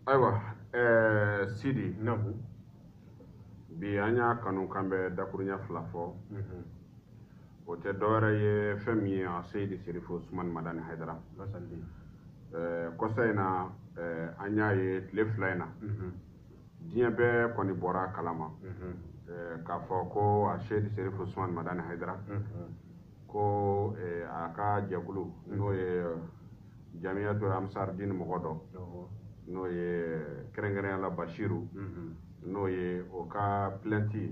Ayiwa Sidi bi an y'a kanu kan bɛ dakurunya fila fɔ o tɛ dɔwɛrɛ ye fɛn min ye Seydi Serifu Usumani Madani Hayidara kɔsa in na an y'a ye tile fila in na diɲɛ bɛɛ kɔni bɔra a kalama k'a fɔ ko Seydi Serifu Usumani Madani Hayidara ko a ka jɛkulu n'o ye Jamiyatu Ansar Dine mɔgɔ dɔ n'o ye kɛrɛnkɛrɛnyala Bashiru n'o ye o ka plainte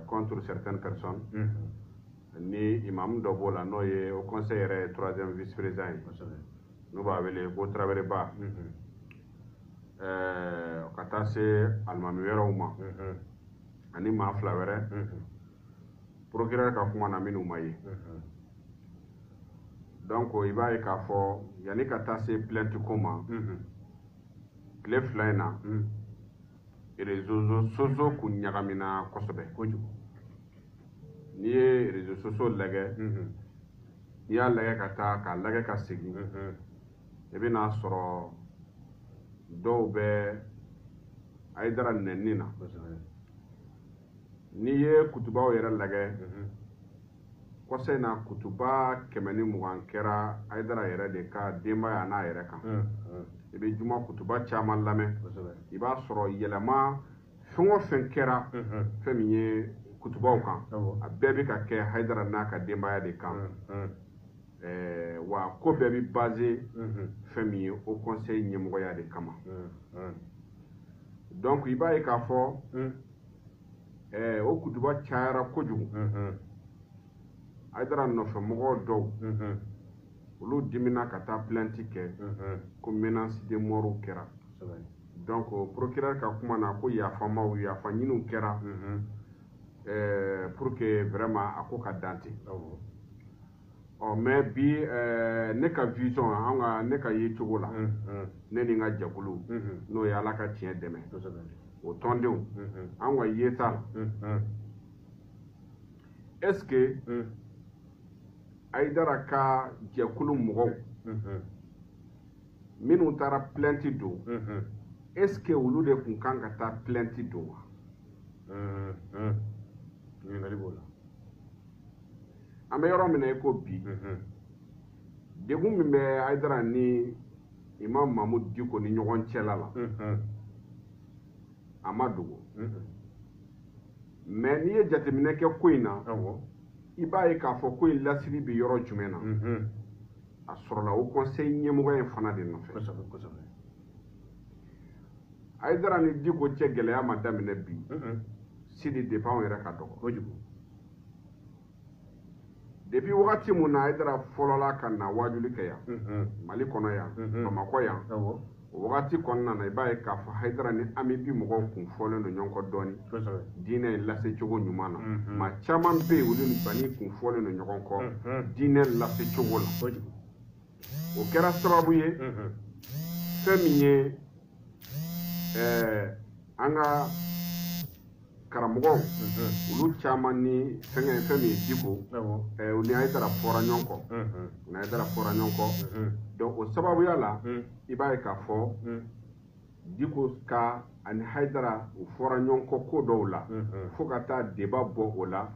contre certaines personnes ni imam dɔ b'o la n'o ye o conseil yɛrɛ troisième vice président ye n'o b'a wele ko Tarawele Ba ka taa se alimami wɛrɛw ma ani maa fila wɛrɛ procureur ka kuma na minnu ma ye donc i b'a ye k'a fɔ yanni ka taa se plainte ko ma tile fila in na réseaux sociaux kun ɲagamina kosɛbɛ kojugu n'i ye réseaux sociaux lajɛ n'i y'a lajɛ ka taa k'a lajɛ ka segin i bɛna sɔrɔ dɔw bɛ Hayidara nɛnini na n'i ye kutubaw yɛrɛ lajɛ kɔsa in na kutuba 120 kɛra Hayidara yɛrɛ de ka denbaya n'a yɛrɛ kan i bɛ juma kutuba caman lamɛn i b'a sɔrɔ yɛlɛma fɛn o fɛn kɛra fɛn min ye kutubaw kan a bɛɛ bɛ ka kɛ Hayidara n'a ka denbaya de kan wa ko bɛɛ bɛ basé fɛn min ye o conseil ɲɛmɔgɔya de kama donc i b'a ye k'a fɔ o kutuba cayara kojugu Hayidara nɔfɛmɔgɔw dɔw olu dimina ka taa plainte kɛ ko menace de mort kɛra donc procureur ka kuma na ko yafamaw yafa ɲiniw kɛra pour que vraiment a ko ka dante mais bi ne ka vision ne ka ye cogo la ne ni ka jɛkulu n'o ye Ala ka tiɲɛ dɛmɛ o tɔndenw an ka yeta est-ce que Hayidara ka jɛkulu mɔgɔw minnu taara plainte don est-ce que olu de kun kan ka taa plainte don wa ɲininkali b'o la an bɛ yɔrɔ min na i ko bi degun min bɛ Hayidara ni Imam Mamudu Diko ni ɲɔgɔn cɛla la a ma dogo mais n'i ye jateminɛ kɛ ko in na i b'a ye k'a fɔ ko in lasiri bɛ yɔrɔ jumɛn na a sɔrɔla o conseil ɲɛmɔgɔ in fana de nɔfɛ Hayidara ni Diko cɛ gɛlɛya ma daminɛ bi Sidi depuis anw yɛrɛ ka dɔgɔ kojugu depuis wagati mun na Hayidara fɔlɔla ka na wajuli kɛ yan Mali kɔnɔ yan Bamakɔ yan o wagati kɔnɔna na i b'a ye k'a fɔ Hayidara ni Amibi mɔgɔw kun fɔlen don ɲɔgɔn kɔ dɔɔni diinɛ in lase cogo ɲuman na maa caman bɛ yen olu ni bani kun fɔlen don ɲɔgɔn kɔ diinɛ lase cogo la o kɛra sababu ye fɛn min ye an ka karamɔgɔw olu caman ni fɛn min ye Diko u ni Hayidara fɔra ɲɔgɔn kɔ donc o sababuya la i b'a ye k'a fɔ Diko ka ani Hayidara u fɔra ɲɔgɔn kɔ ko dɔw la fo ka taa débat bɔ o la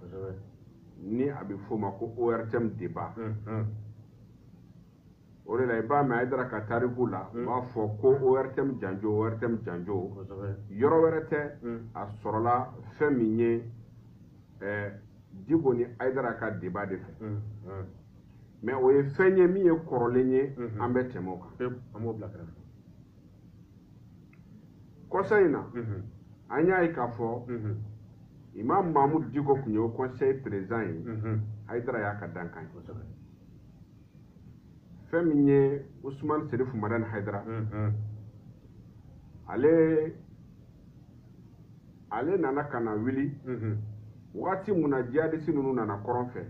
ni a bɛ f'o ma ko ORTM débat o de la i b'a mɛn Hayidara ka tariku la u b'a fɔ ko ORTM janjo yɔrɔ wɛrɛ tɛ a sɔrɔla fɛn min ye Diko ni Hayidara ka débat de fɛ mais o ye fɛn ye min ye kɔrɔlen ye an bɛ tɛmɛ o kan an b'o bila kɛrɛfɛ kɔsa in na an y'a ye k'a fɔ Imam Mamudu Diko kun ye o conseil président ye Hayidara y'a ka dankan ye fɛn min ye Usumani Serifu Madani Hayidara ale nana ka na wuli wagati mun na jihadisi ninnu nana kɔrɔn fɛ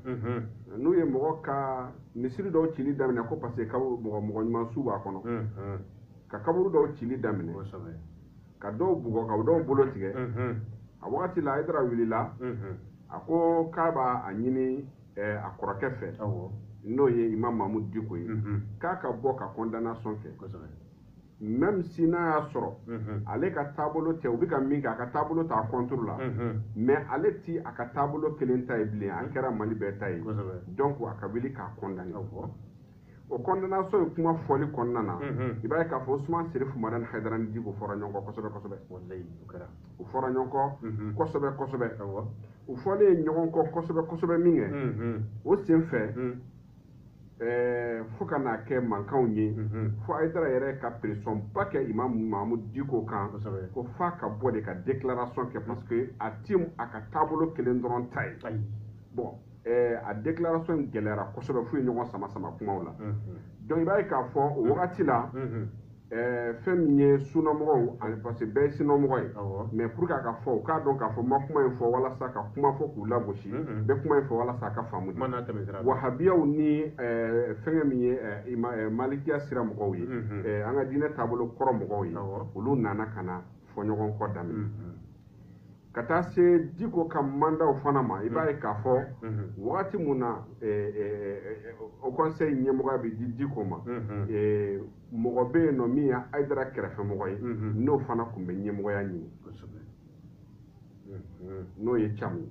n'u ye mɔgɔ ka misiri dɔw cili daminɛ ko parce que mɔgɔ ɲuman su b'a kɔnɔ ka kaburu dɔw cili daminɛ ka dɔw bugɔ ka dɔw bolo tigɛ a wagati la Hayidara wulila a ko k'a b'a ɲini a kɔrɔkɛ fɛ n'o ye Imam Mamudu Diko ye k'a ka bɔ ka condamnation kɛ même si n'a y'a sɔrɔ ale ka taabolo tɛ u bɛ ka min kɛ a ka taabolo t'a contour la mais ale ti a ka taabolo kelen ta ye bilen a kɛra Mali bɛɛ ta ye donc a ka wuli k'a condamner o condamnation ye kuma fɔli kɔnɔna na i b'a ye k'a fɔ Usman Serifu Madani Haidara ni Diko fɔra ɲɔgɔn kɔ kosɛbɛ kosɛbɛ u fɔra ɲɔgɔn kɔ kosɛbɛ kosɛbɛ u fɔlen ɲɔgɔn kɔ kosɛbɛ kosɛbɛ min kɛ o sen fɛ fo ka n'a kɛ mankanw ye fo Haidara yɛrɛ ka pression ba kɛ Imam Mahamudu Diko kan ko f'a ka bɔ de ka déclaration kɛ parce que a ti a ka taabolo kelen dɔrɔn ta ye bon a déclaration gɛlɛyara kosɛbɛ fo ye ɲɔgɔn sama sama kumaw la donc i b'a ye k'a fɔ o wagati la fɛn min ye sunamɔgɔw parce que bɛɛ ye sunamɔgɔ ye mais pour que a ka fɔ u k'a dɔn k'a fɔ ma kuma in fɔ walasa ka kuma fɔ k'u lagosi bɛ kuma in fɔ walasa a ka faamu wahabiyaw ni fɛngɛ min ye malikiya sira mɔgɔw ye an ka diinɛ taabolo kɔrɔ mɔgɔw ye olu nana ka na fɔ ɲɔgɔn kɔ daminɛ ka taa se Diko ka mandaw fana ma i b'a ye k'a fɔ wagati mun na au conseil ɲɛmɔgɔya bɛ di Diko ma mɔgɔ bɛ yen nɔ min ye Haidara kɛrɛfɛmɔgɔ ye n'o fana tun bɛ ɲɛmɔgɔya ɲini n'o ye Camu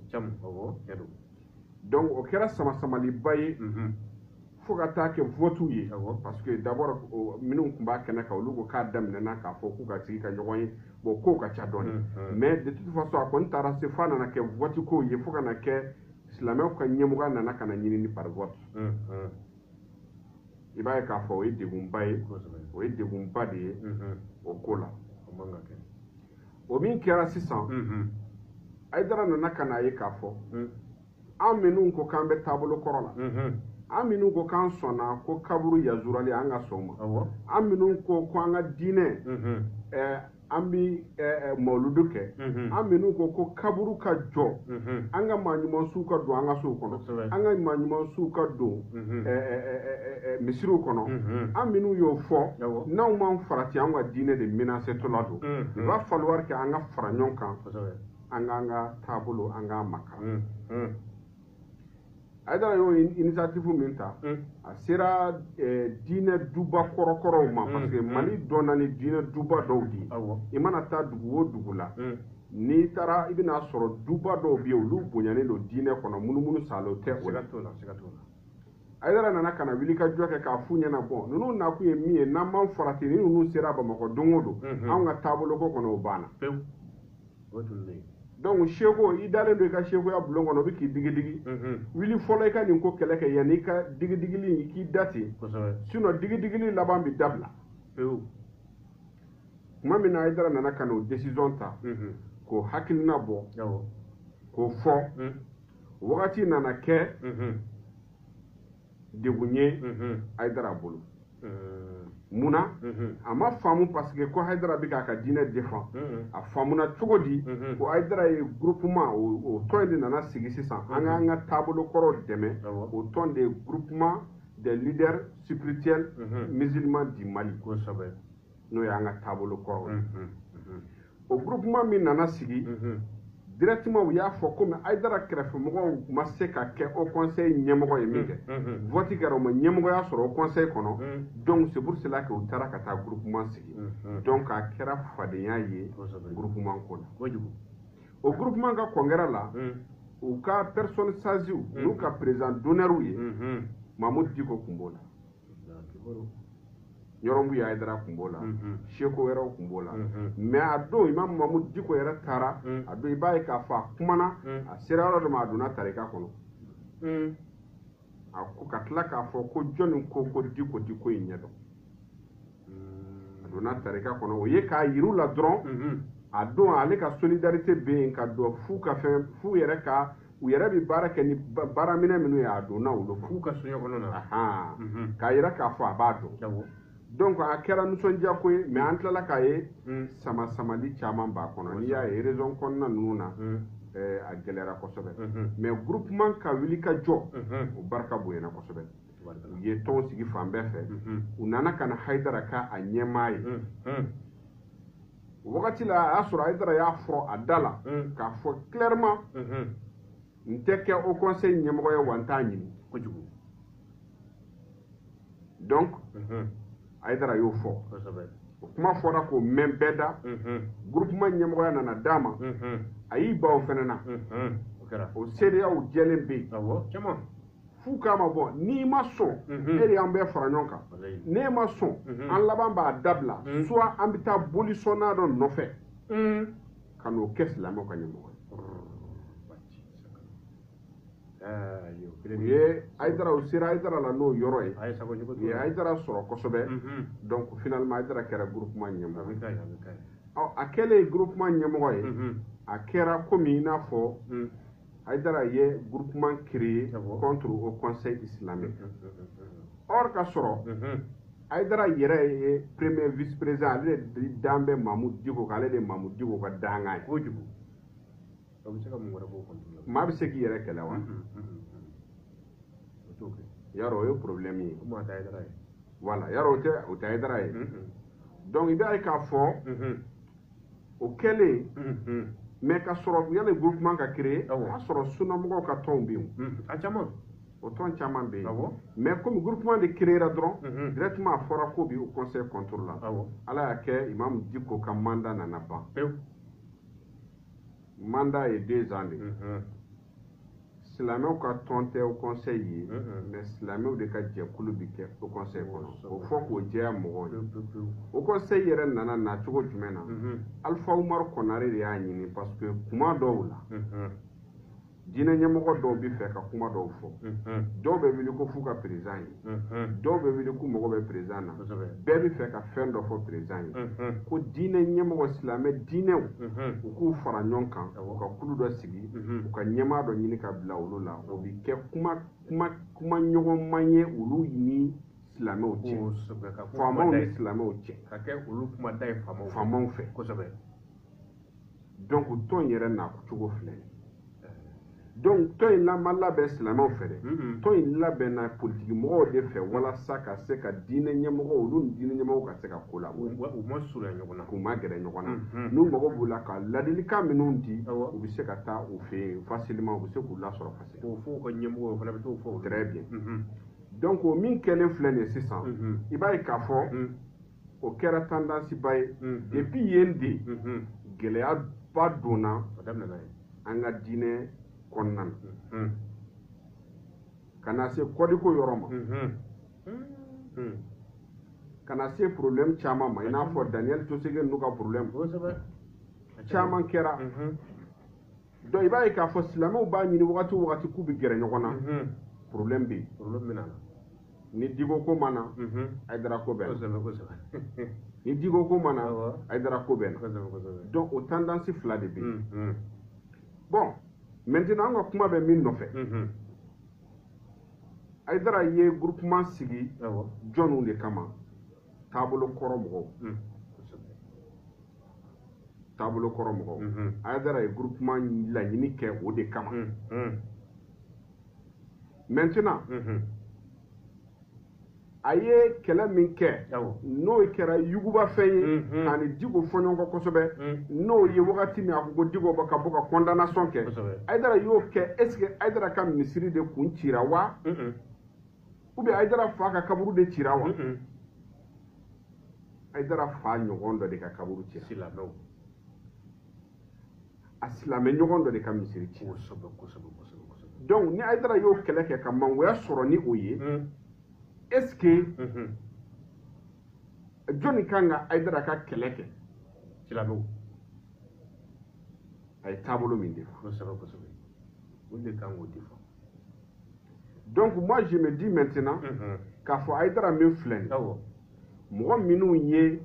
donc o kɛra sama-samaliba ye fo ka taa kɛ vote ye parce que d'abord minnu tun b'a kɛnɛ kan olu ko k'a daminɛna k'a fɔ k'u ka sigi ka ɲɔgɔn ye bon kow ka ca dɔɔni mais de toute façon a kɔni taara se f'a nana kɛ vote kow ye fo ka na kɛ silamɛw ka ɲɛmɔgɔya nana ka na ɲini par vote i b'a ye k'a fɔ o ye degunba ye o ye degunba de ye o ko la o min kɛra sisan Haidara nana ka n'a ye k'a fɔ an minnu ko k'an bɛ taabolo kɔrɔ la an minnu ko k'an sɔnna ko kaburu yazurali an ka sɔn ma an minnu ko an ka diinɛ an bi mawludu kɛ an minnu ko kaburu ka jɔ an ka maaɲumansiw ka don an ka sow kɔnɔ an ka maaɲumansiw ka don misiriw kɔnɔ an minnu y'o fɔ n'anw m'an farati an ka diinɛ de menacetɔla don il va falloir que an ka fara ɲɔgɔn kan an k'an ka taabolo an k'a makara Haidara y'o initiative min ta a sera diinɛ duba kɔrɔkɔrɔw ma parce que Mali dɔnna ni diinɛ duba dɔw di i mana taa dugu o dugu la n'i taara i bɛna sɔrɔ duba dɔw bɛ yen olu bonyalen don diinɛ kɔnɔ munumunu salo tɛ o la Haidara nana ka na wuli ka jɔ kɛ k'a f'u ɲɛna bɔn ninnu nakun ye min ye n'an m'an farati ni ninnu sera Bamakɔ don o don anw ka taabolo ko kɔnɔ o banna donc seko i dalen don i ka sekoya bulon kɔnɔ o bɛ k'i digi-digi wuli fɔlɔ i ka nin ko kɛlɛ kɛ yanni i ka digi-digili i k'i da ten sinon digi-digili laban bɛ dabila tuma min na Haidara nana ka n'o décision ta k'o hakilina bɔ k'o fɔ wagati nana kɛ degun ye Haidara bolo munna a ma faamu parce que ko Haidara bɛ k'a ka diinɛ défend a faamuna cogo di ko Haidara ye groupement o tɔn de nana sigi sisan an k'an ka taabolo kɔrɔ dɛmɛ o tɔn de groupement des leaders spirituels musulmans du Mali n'o y'an ka taabolo kɔrɔ o groupement min nana sigi directement u y'a fɔ komi Haidara kɛrɛfɛmɔgɔw ma se ka kɛ au conseil ɲɛmɔgɔ ye min kɛ vote kɛra o ma ɲɛmɔgɔya sɔrɔ au conseil kɔnɔ donc c'est pour cela que u taara ka taa groupement sigi donc a kɛra fadenya ye groupement ko la o groupement ka congrès la u ka personne saisiw n'u ka président d'honneur ye Mahamudu Diko tun b'o la Yɔrɔmu ya Haidara tun b'o la seko wɛrɛw tun b'o la mais a don Imam Mahamudu Diko yɛrɛ taara a don i b'a ye k'a fɔ a kumana a sera yɔrɔ dɔ ma a donna tarika kɔnɔ a ko ka tila k'a fɔ ko jɔnni ko Diko tɛ ko in ɲɛdɔn a donna tarika kɔnɔ o ye k'a yir'u la dɔrɔn a don ale ka solidarité bɛ yen ka dɔn f'u ka fɛn f'u yɛrɛ ka u yɛrɛ bɛ baara kɛ ni baaraminɛ minnu ye a donna olu f'u ka soɲɛ kɔnɔ na k'a yira k'a fɔ a b'a dɔn donc a kɛra nisɔndiya ko ye mais an tilala k'a ye sama-samali caman b'a kɔnɔ n'i y'a ye région kɔnɔna ninnu na a gɛlɛyara kosɛbɛ mais groupement ka wuli ka jɔ o barika bonyana kosɛbɛ u ye tɔn sigi fan bɛɛ fɛ u nana ka na Haidara k'a ɲɛmaa ye o wagati la a y'a sɔrɔ Haidara y'a fɔ a da la k'a fɔ clairement n tɛ kɛ au conseil ɲɛmɔgɔ ye wa n t'a ɲini kojugu donc Haidara y'o fɔ o kuma fɔra k'o mɛn bɛɛ da groupement ɲɛmɔgɔya nana d'a ma a y'i ban o fɛnɛ na o CEDEAO jɛlen bɛ yen f'u k'a ma bɔ n'i ma sɔn e de y'an bɛɛ fara ɲɔgɔn kan n'e ma sɔn an laban b'a dabila soit an bɛ taa bolisɔnna dɔ nɔfɛ ka n'o kɛ silamɛw ka ɲɛmɔgɔ ye u ye Haidara u sera Haidara la n'o yɔrɔ ye u ye Haidara sɔrɔ kosɛbɛ donc finalement Haidara kɛra groupement ɲɛmɔgɔ a kɛlen groupement ɲɛmɔgɔ ye a kɛra komi i n'a fɔ Haidara ye groupement créé contre au conseil islamique or ka sɔrɔ Haidara yɛrɛ ye premier vice président ale de dan bɛ Mamudu Diko kan ale de Mamudu Diko ka dangan ye kojugu maa bɛ se k'i yɛrɛ kɛlɛ wa yarɔ o ye problème ye voilà yarɔ o tɛ Haidara ye donc i b'a ye k'a fɔ o kɛlen mais ka sɔrɔ yali groupement ka créé o y'a sɔrɔ sunnamɔgɔw ka tɔnw bɛ yen a caman o tɔn caman bɛ yen mais comme groupement de créera dɔrɔn directement a fɔra ko bi au conseil contrôle la ala y'a kɛ Imam Diko ka mandat nana ban mandat ye 2 ans de silamɛw ka tɔn tɛ au conseil ye mais silamɛw de ka jɛkulu bi kɛ au conseil kɔnɔ o fɔ k'o jɛya mɔgɔw ye au conseil yɛrɛ nana na cogo jumɛn na Alpha Umaru Konare de y'a ɲini parce que kuma dɔw la diinɛ ɲɛmɔgɔ dɔw bɛ fɛ ka kuma dɔw fɔ dɔw bɛ wuli ko f'u ka président ye dɔw bɛ wuli k'u mago bɛ président na bɛɛ bɛ fɛ ka fɛn dɔ fɔ président ye ko diinɛ ɲɛmɔgɔ silamɛ diinɛw u k'u fara ɲɔgɔn kan u ka kulu dɔ sigi u ka ɲɛmaa dɔ ɲini ka bila olu la o bɛ kɛ kuma ɲɔgɔnman ye olu ni silamɛw cɛ faamaw ni silamɛw cɛ ka kɛ olu kumada ye faamaw fɛ kosɛbɛ donc tɔn yɛrɛ n'a cogo filɛ donc tɔn in ma labɛn silamɛw fɛ dɛ tɔn in labɛnna politiki mɔgɔw de fɛ walasa ka se ka diinɛ ɲɛmɔgɔw olu ni diinɛ ɲɛmɔgɔw ka se ka ko la u ma surunya ɲɔgɔn na k'u ma gɛrɛ ɲɔgɔn na n'u mago b'u la ka ladilikan minnu di u bɛ se ka taa u fɛ yen facilement u bɛ se k'u lasɔrɔ facilement o fɔ ka ɲɛmɔgɔw fana bɛ t'o fɔ très bien donc o min kɛlen filɛ nin ye sisan i b'a ye k'a fɔ o kɛra tendance ba ye depuis yen de gɛlɛya ba donna an ka diinɛ kɔnɔna na ka na se kɔdiko yɔrɔ ma ka na se problème caman ma i n'a fɔ Daniel Tosege n'u ka problème caman kɛra donc i b'a ye k'a fɔ silamɛw b'a ɲini wagati o wagati k'u bɛ gɛrɛ ɲɔgɔn na problème bɛ yen ni Diko ko ma na Haidara ko bɛ na ni Diko ko ma na Haidara ko bɛ na donc o tendance fila de bɛ yen bon maintenant an ka kuma bɛ min nɔfɛ Haidara ye groupement sigi jɔnw de kama taabolo kɔrɔ mɔgɔw Haidara ye groupement laɲini kɛ o de kama maintenant a ye kɛlɛ min kɛ n'o kɛra yugubafɛn ye ani Diko fɔ ɲɔgɔn kɔ kosɛbɛ n'o ye wagati min a ko Diko ka bɔ ka condamnation kɛ Haidara y'o kɛ est ce que Haidara ka misiri de kun cira wa ou bien Haidara fa ka kaburu de cira wa Haidara fa ɲɔgɔn dɔ de ka kaburu cira a silamɛ ɲɔgɔn dɔ de ka misiri cira donc ni Haidara y'o kɛlɛ kɛ ka mangoya sɔrɔ ni o ye est ce que jɔnni kan ka Haidara ka kɛlɛ kɛ silamɛw a ye taabolo min de fɔ olu de kan k'o de fɔ donc moi je me dis maintenant k'a fɔ Haidara min filɛ nin mɔgɔ minnu ye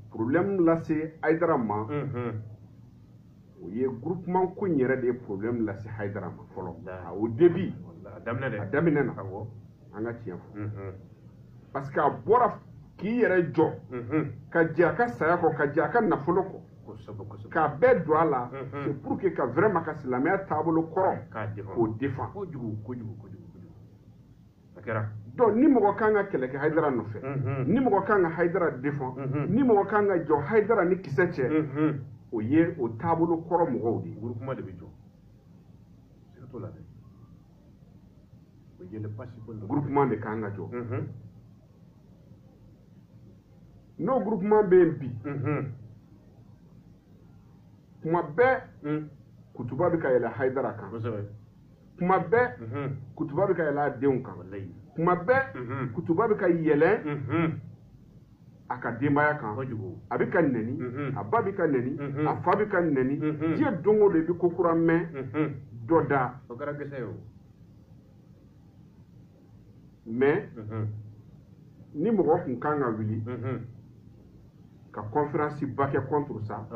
problème lase Haidara ma o ye groupement ko in yɛrɛ de ye problème lase Haidara ma fɔlɔ au début a daminɛ na an ka tiɲɛ fɔ parce que a bɔra k'i yɛrɛ jɔ ka jɛ a ka saya kɔ ka jɛ a ka nafolo kɔ k'a bɛɛ don a la c'est pour que ka vraiment ka silamɛya taabolo kɔrɔ k'o défend kojugu a kɛra donc ni mɔgɔ kan ka kɛlɛ kɛ Haidara nɔfɛ ni mɔgɔ kan ka Haidara défend ni mɔgɔ kan ka jɔ Haidara ni kisɛ cɛ o ye o taabolo kɔrɔ mɔgɔw de ye groupement de bɛ jɔ surtout la groupement de kan ka jɔ n'o groupement bɛ yen bi kuma bɛɛ kutuba bɛ ka yɛlɛ Hayidara kan kuma bɛɛ kutuba bɛ ka yɛlɛ a denw kan kuma bɛɛ kutuba bɛ ka yɛlɛ a ka denbaya kan a bɛ ka nɛni a ba bɛ ka nɛni a fa bɛ ka nɛni diɲɛ don o don i bɛ ko kura mɛn dɔ da mais ni mɔgɔ kun kan ka wuli ka conférence ba kɛ contre ça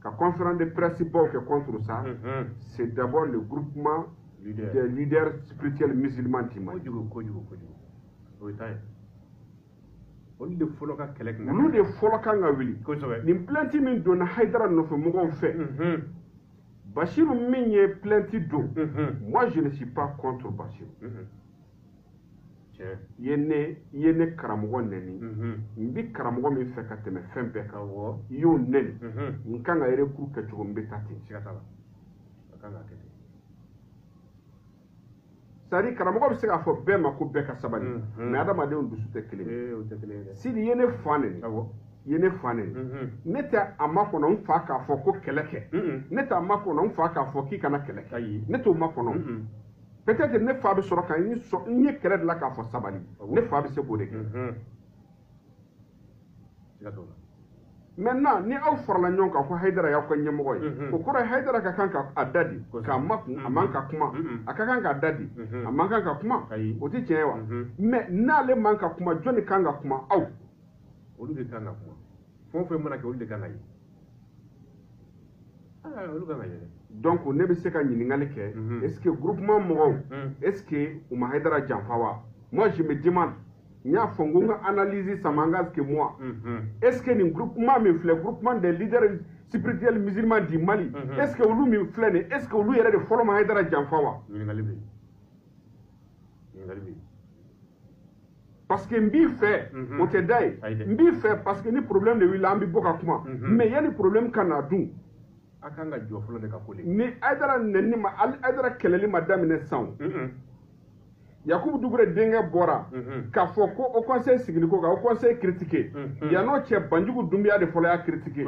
ka conférence de presse baw kɛ contre ça c'est d'abord le groupement des leaders spirituels musulmans du Mali olu de fɔlɔ kan ka wuli nin plainte min donna Hayidara nɔfɛ mɔgɔw fɛ Bachiru min ye plainte don moi je ne suis pas contre Bachiru i ye ne karamɔgɔ nɛni n bɛ karamɔgɔ min fɛ ka tɛmɛ fɛn bɛɛ kan i y'o nɛni n kan ka recours kɛ cogo min n bɛ taa ten c'est-à-dire karamɔgɔ bɛ se k'a fɔ bɛɛ ma ko bɛɛ ka sabali mais adamadenw dusu tɛ kelen ye Sidi i ye ne fa nɛni i ye ne fa nɛni ne tɛ a makɔnɔ n fa k'a fɔ ko kɛlɛ kɛ ne tɛ a makɔnɔ n fa k'a fɔ k'i kana kɛlɛ kɛ ne t'o makɔnɔ peut-être ne fa bɛ sɔrɔ ka n ye kɛlɛ dilan k'a fɔ sabali ne fa bɛ se k'o de kɛ maintenant ni aw farala ɲɔgɔn kan ko Hayidara y'aw ka ɲɛmɔgɔ ye o kɔrɔ ye Hayidara ka kan ka a da di k'a makun a man ka kuma a ka kan k'a da di a man kan ka kuma o tɛ tiɲɛ ye wa mais n'ale man ka kuma jɔnni kan ka kuma aw olu de kan ka kuma fɛn o fɛn mana kɛ olu de kan ka ye olu kan ka ye donc ne bɛ se ka ɲininkali kɛ est-ce que groupement mɔgɔw est-ce que u ma Hayidara janfa wa moi je me demande n y'a fɔ n ko n ka analyse sama n ka que moi est-ce que nin groupement min filɛ groupement des leaders spirituels musulmans du Mali est-ce que olu min filɛ nin est-ce que olu yɛrɛ de fɔlɔ ma Hayidara janfa wa ɲininkali bɛ yen parce que n b'i fɛ o tɛ da ye n b'i fɛ parce que ni problème de wulila an bɛ bɔ ka kuma mais yanni problème ka na dun a kan ka jɔ fɔlɔ de ka ko ni Hayidara nɛnni ma Hayidara kɛlɛli ma daminɛ sisan Yakubu Dugure denkɛ bɔra k'a fɔ ko au conseil sigili ko kan au conseil critiqué yan'o cɛ Banjugu Dunbiya de fɔlɔ y'a critiqué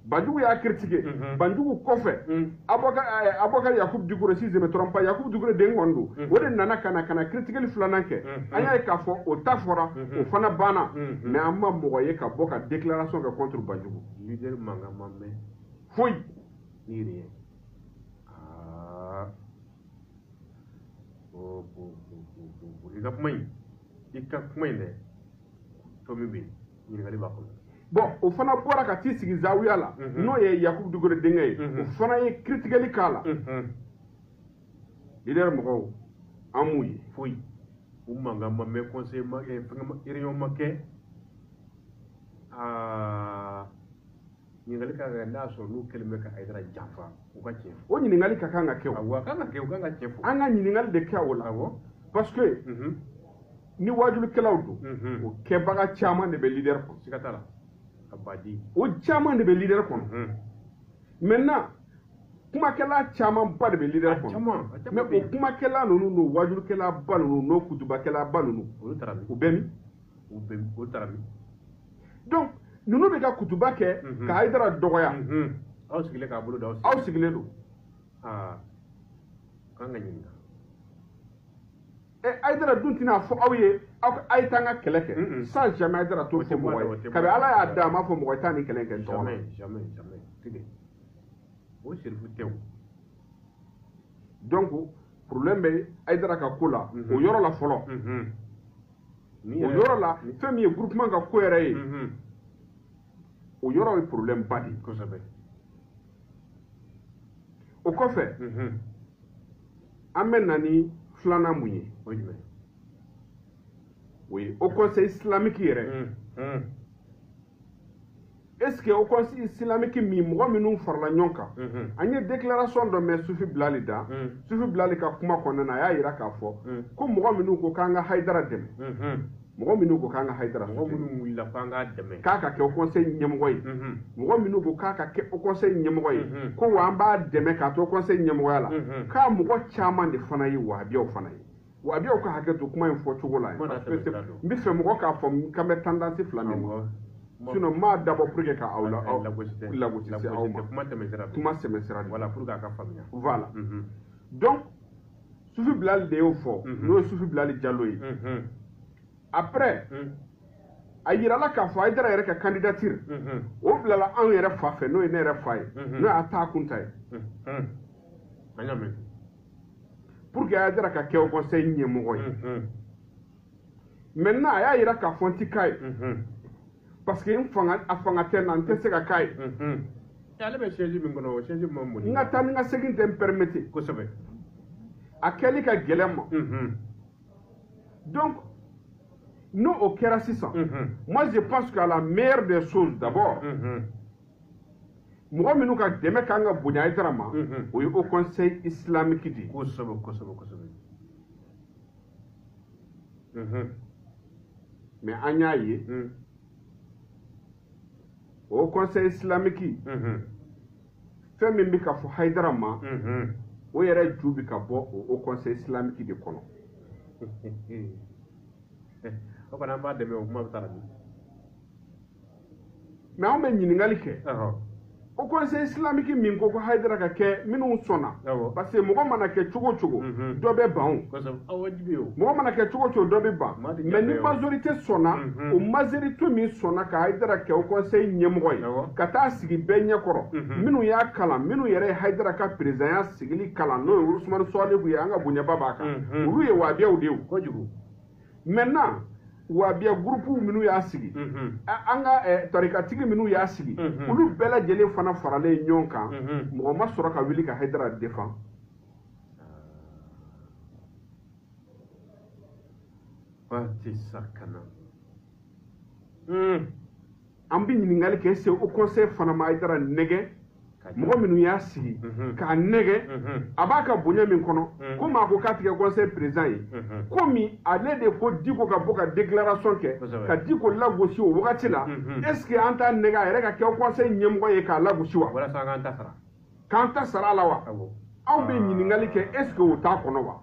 Banjugu y'a critiqué Banjugu kɔfɛ Abubakar Yakubu Dugure si je me trompe pas Yakubu Dugure den kɔni don o de nana ka na critiqueli filanan kɛ an y'a ye k'a fɔ o ta fɔra o fana banna mais an ma mɔgɔ ye ka bɔ ka déclaration kɛ contre Banjugu leader mankan ma mɛn foyi ni yɛrɛ ye i ka kuma in dɛ fɛn min bɛ yen ɲininkali b'a kɔnɔ bon o fana bɔra ka t'i sigi zawiya la n'o ye Yakubu Dugure denkɛ ye o fana ye critiqueli k'a la leader mɔgɔw an m'u ye foyi u mankan ma mɛn conseil ma kɛ réunion ma kɛ ɲininkali ka kan n'a sɔrɔ n'u kɛlen bɛ ka Hayidara janfa u ka tiɲɛ o ɲininkali ka kan ka kɛ o a kan ka kɛ u kan ka tiɲɛ fɔ an ka ɲininkali de kɛ o la parce que ni wajulikɛlaw don o kɛbaga caman de bɛ leader kɔnɔ siga t'a la a baji o caman de bɛ leader kɔnɔ maintenant kumakɛla caman ba de bɛ leader kɔnɔ mais o kumakɛla ninnu n'o wajulikɛla ba ninnu n'o kutubakɛla ba ninnu olu taara min u bɛ min olu taara min donc ninnu bɛ ka kutuba kɛ ka Hayidara dɔgɔya aw sigilen k'a bolo da aw sigilen don k'an ka ɲininka Hayidara dun tɛna fɔ aw ye a ye taa n ka kɛlɛ kɛ sans jamais Hayidara t'o fɔ mɔgɔ ye kabi Ala y'a da a m'a fɔ mɔgɔ ye taa nin kɛlɛ kɛ jamais o serifu tɛ o donc problème bɛ Hayidara ka ko la o yɔrɔ la fɔlɔ o yɔrɔ la fɛn min ye groupement ka ko yɛrɛ ye o yɔrɔ ye problème ba de kosɛbɛ o kɔfɛ an bɛ na ni filanan mun ye o jumɛn o ye au conseil islamique yɛrɛ est-ce que au conseil islamique min mɔgɔ minnu farala ɲɔgɔn kan an ye déclaration dɔ mɛn Sufi Bilali da Sufi Bilali ka kuma kɔnɔna na a y'a yira k'a fɔ ko mɔgɔ minnu ko k'an ka Hayidara dɛmɛ mɔgɔ minnu ko k'an ka Hayidara mɔgɔ minnu wulila k'an ka dɛmɛ k'a ka kɛ au conseil ɲɛmɔgɔ ye mɔgɔ minnu ko k'a ka kɛ au conseil ɲɛmɔgɔ ye ko wa an b'a dɛmɛ k'a to au conseil ɲɛmɔgɔya la k'a mɔgɔ caman de fana ye wahabiyaw fana ye wa biya ko hakɛ to kuma in fɔ cogo la n bɛ fɛ mɔgɔ k'a fɔ k'an bɛ tendance fila min ma sinon maa dabɔ pour que ka aw lagosi se aw ma kuma tɛmɛ sira de voilà pour que a ka faamuya voilà donc Sufi Bilali de y'o fɔ n'o ye Sufi Bilali Jalo ye après a yirala k'a fɔ Hayidara yɛrɛ ka candidature o bilala anw yɛrɛ fa fɛ n'o ye ne yɛrɛ fa ye n'o y'a taa kunta ye an y'a mɛn pour que Hayidara ka kɛ o conseil ɲɛmɔgɔ ye maintenant a y'a yira k'a fɔ n ti k'a ye parce que a fanga tɛ n na n tɛ se ka k'a ye ale bɛ siège min kɔnɔ o siège ma mun n ka taa ni n ka segin tɛ n permettre kosɛbɛ a kɛli ka gɛlɛn ma donc n'o o kɛra sisan moi je pense qu'à la meilleure des choses d'abord mɔgɔ minnu ka dɛmɛ kan ka bonya Hayidara ma o ye au conseil islamique de ye kosɛbɛ mais an y'a ye o conseil islamique fɛn min bɛ ka fɔ Hayidara ma o yɛrɛ ju bɛ ka bɔ o conseil islamique de kɔnɔ o kɔni an b'a dɛmɛ o kuma bɛ taa ni mais anw bɛ ɲininkali kɛ o conseil islamique min ko Hayidara ka kɛ minnu sɔnna parce que mɔgɔ mana kɛ cogo cogo dɔ bɛ ban mɔgɔ mana kɛ cogo cogo dɔ bɛ ban mais ni majorité sɔnna o majorité min sɔnna ka Hayidara kɛ o conseil ɲɛmɔgɔ ye ka taa sigi bɛɛ ɲɛkɔrɔ minnu y'a kalan minnu yɛrɛ ye Hayidara ka présidenya sigili kalan n'o ye Usumani Sɔlihu ye an ka bonyaba b'a kan olu ye wabiyaw de ye maintenant wabiya groupe minnu y'a sigi an ka tarikatigi minnu y'a sigi olu bɛɛ lajɛlen fana faralen ɲɔgɔn kan mɔgɔ ma sɔrɔ ka wuli ka Hayidara défend Fati Sakana an bɛ ɲininkali kɛ est-ce que o conseil fana ma Hayidara nɛgɛ mɔgɔ minnu y'a sigi k'a nɛgɛ a b'a ka bonya min kɔnɔ ko maa ko k'a tigɛ conseil président ye komi ale de ko Diko ka bɔ ka déclaration kɛ ka Diko lagosi o wagati la est-ce que an t'a nɛgɛ a yɛrɛ ka kɛ conseil ɲɛmɔgɔ ye k'a lagosi wa k'an ta sara a la wa aw bɛ ɲininkali kɛ est-ce que o t'a kɔnɔ wa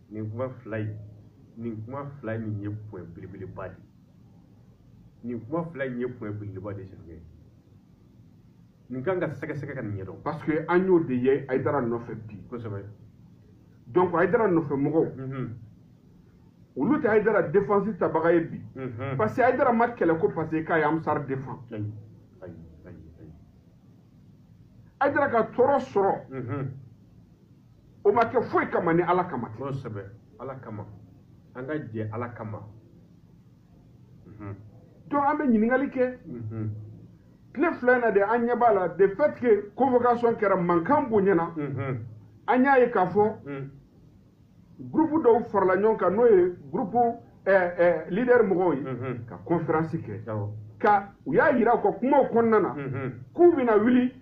nin kuma fila nin ye point belebeleba de nin kuma fila in ye point belebeleba de Sergei nin kan ka sɛgɛsɛgɛ ka nin ɲɛdɔn parce que an y'o de ye Hayidara nɔfɛ bi kosɛbɛ donc Hayidara nɔfɛ mɔgɔw olu tɛ Hayidara défense tabaga ye bi parce que Hayidara ma kɛlɛ ko parce que k'a ye Amusar défend Hayidara ka tɔɔrɔ sɔrɔ o ma kɛ foyi kama ni Ala kama tɛ kosɛbɛ Ala kama an ka jɛ Ala kama donc an bɛ ɲininkali kɛ tile fila in na de an ɲɛ b'a la de fait que convocation kɛra mankan bonyana an y'a ye k'a fɔ groupe dɔw farala ɲɔgɔn kan n'o ye groupe leader mɔgɔw ye ka conférence kɛ ka u y'a yira u ka kumaw kɔnɔna na k'u bɛna wuli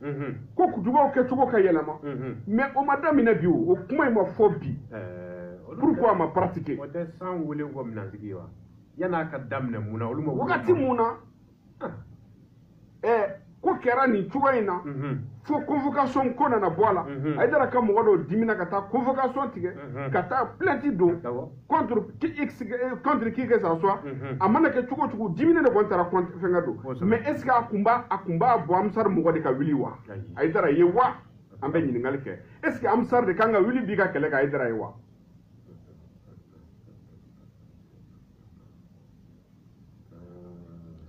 ko kutubaw kɛcogo ka yɛlɛma mais o ma daminɛ bi o kuma in ma fɔ bi pourquoi a ma pratiquer o tɛ san wele kɔ minɛnsigi wa yan'a ka daminɛ mun na olu ma wagati mun na ko kɛra nin cogo in na fo convocation ko nana bɔ a la Hayidara ka mɔgɔ dɔw dimina ka taa convocation tigɛ ka taa plainte don contre qui que ça soit a mana kɛ cogo cogo dimine de kɔni taara fɛngɛ don mais est ce que a kun b'a bɔ Amusar mɔgɔ de ka wuli wa Hayidara ye wa an bɛ ɲininkali kɛ est ce que Amusar de kan ka wuli bi ka kɛlɛ ka Hayidara ye wa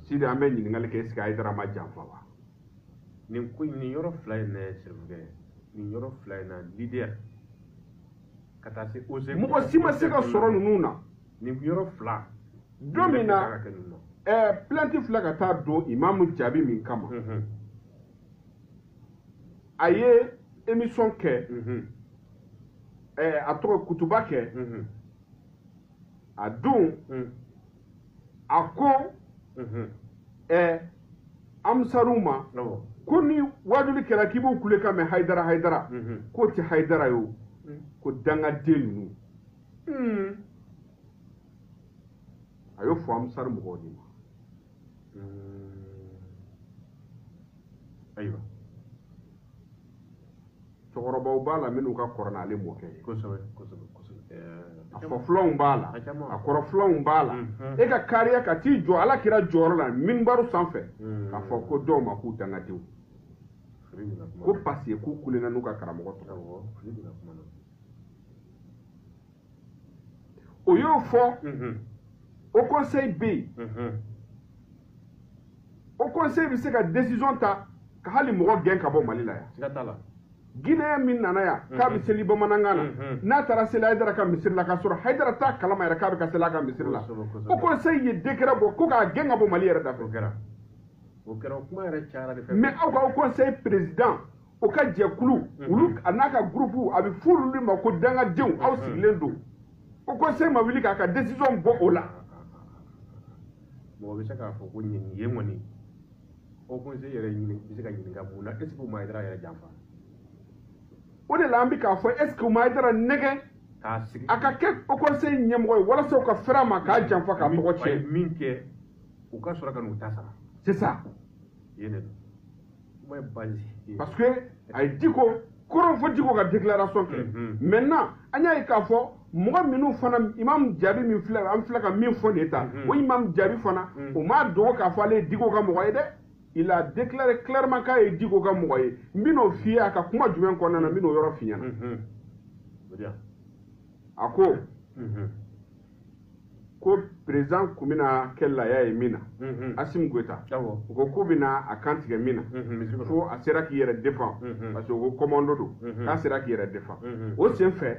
Sidi an bɛ ɲininkali kɛ est ce que Hayidara ma janfa wa nin yɔrɔ fila in na Serifukɛ nin yɔrɔ fila in na leader ka taa se mɔgɔ si ma se ka sɔrɔ ninnu na nin yɔrɔ fila don min na plainte filɛ ka taa don imamu jaabi min kama a ye émission kɛ a tɔgɔ kutuba kɛ a don a ko Amusaru ma ko ni wajuli kɛra k'i b'u kule kan mɛn Hayidara k'o tɛ Hayidara ye o ko dangaden ninnu a y'o fɔ Amusar mɔgɔw de ma ayiwa kɔrɔbaw b'a la minnu ka kɔrɔ n'ale mɔkɛ ye kosɛbɛ a fɔfulɔw b'a la a kɔrɔfulɔw b'a la e ka kariya ka t'i jɔ ala kira jɔyɔrɔ la minbaru sanfɛ k'a fɔ ko dɔw ma k'u dangadenw ko parce que k'u kulenna n'u ka karamɔgɔ tɔgɔ o y'o fɔ o conseil bɛ yen o conseil bɛ se ka décision ta ka hali mɔgɔ gɛn ka bɔ Mali la yan Guinée min nana yan k'a bɛ seli bamanankan na n'a taara seli Hayidara ka misiri la k'a sɔrɔ Hayidara t'a kalama yɛrɛ k'a bɛ ka seli a ka misiri la o conseil ye décret bɔ ko k'a gɛn ka bɔ Mali yɛrɛ da fɛ o kɛra o kuma yɛrɛ cayara de fɛ mais aw ka o conseil président o ka jɛkulu olu a n'a ka groupe a bɛ fɔ olu ma ko dangadenw aw sigilen don o conseil ma wuli k'a ka décision bɔ o la mɔgɔ bɛ se k'a fɔ ko nin ye kɔni o conseil yɛrɛ bɛ se ka ɲininka mun na est ce que o ma Hayidara yɛrɛ janfa o de la an bɛ k'a fɔ est ce que o ma Hayidara nɛgɛ a ka kɛ o conseil ɲɛmɔgɔ ye walasa u ka fɛrɛ a ma k'a janfa k'a tɔgɔ tiɲɛ min kɛ u ka sɔrɔ ka n'u ta sara c'est ça parce que a ye Diko koron fo Diko ka déclaration kɛ maintenant an y'a ye k'a fɔ mɔgɔ minnu fana imam Jaabi min filɛ an filɛ ka min fɔ nin ta o imam Jaabi fana o m'a dogo k'a fɔ ale ye Diko ka mɔgɔ ye dɛ il a déclaré clairement k'a ye Diko ka mɔgɔ ye n bɛn'o f'i ye a ka kuma jumɛn kɔnɔna na n bɛn'o yɔrɔ f'i ɲɛna a ko président kun bɛna kɛ laya ye min na Assimi Goïta u ko k'u bɛna a kan tigɛ min na fo a sera k'i yɛrɛ défend parce que o ko commando don k'a sera k'i yɛrɛ défend o sen fɛ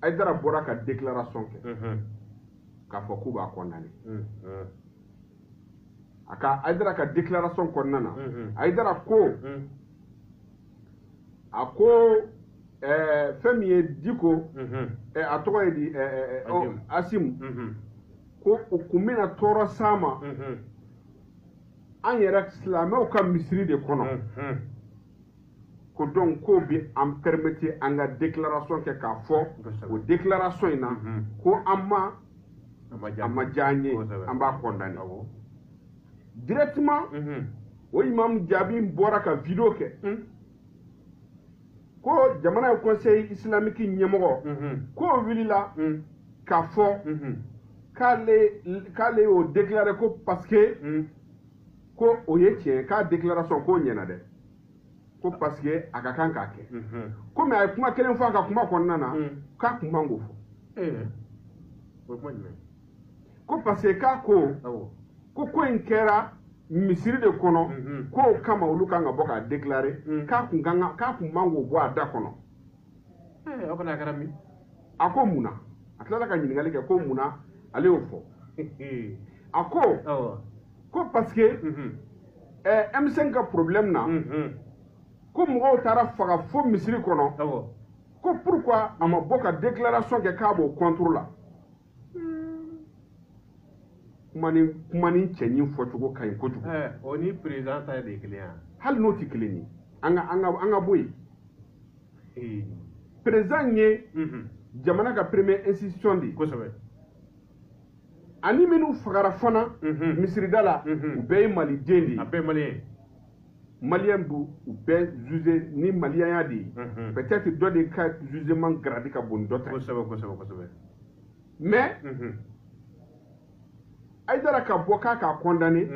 Hayidara bɔra ka déclaration kɛ k'a fɔ k'u b'a condamné a ka Hayidara ka déclaration kɔnɔna na Hayidara ko a ko fɛn min ye Diko a tɔgɔ ye di Assimi ko u kun bɛna tɔɔrɔ s'a ma an yɛrɛ silamɛw ka misiri de kɔnɔ ko donc k'o bɛ an permettre an ka déclaration kɛ k'a fɔ o déclaration in na ko an ma a ma diya an ye an b'a condamné directement o imam Jaabi bɔra ka vidéo kɛ ko jamana ye conseil islamique ɲɛmɔgɔ k'o wulila k'a fɔ k'ale y'o déclaré ko parce que ko o ye tiɲɛ k'a déclaration k'o ɲɛna dɛ ko parce que a ka kan k'a kɛ ko mais a ye kuma kelen fɔ a ka kuma kɔnɔna na k'a kun man k'o fɔ ko parce que k'a ko in kɛra misiri de kɔnɔ k'o kama olu kan ka bɔ k'a déclaré k'a kun man k'o bɔ a da kɔnɔ o fana kɛra min a ko mun na a tilala ka ɲininkali kɛ ko mun na ale y'o fɔ a ko parce que M5 ka problème na ko mɔgɔw taara faga fo misiri kɔnɔ ko pourquoi a ma bɔ ka déclaration kɛ k'a b'o contre la kuma ni cɛnin fɔcogo ka ɲi kojugu o ni président ta de ye kelen ye hali n'o tɛ kelen ye an ka bɔ yen président ye jamana ka premier institution de ye kosɛbɛ ani minnu fagara fana misirida la u bɛɛ ye maliden de ye a bɛɛ maliyɛn maliyɛn b'u bɛɛ juger ni maliyɛnya de ye peut-être dɔ de ka jugement grade ka bon dɔ ta kosɛbɛ mais Hayidara ka bɔ k'a k'a condamné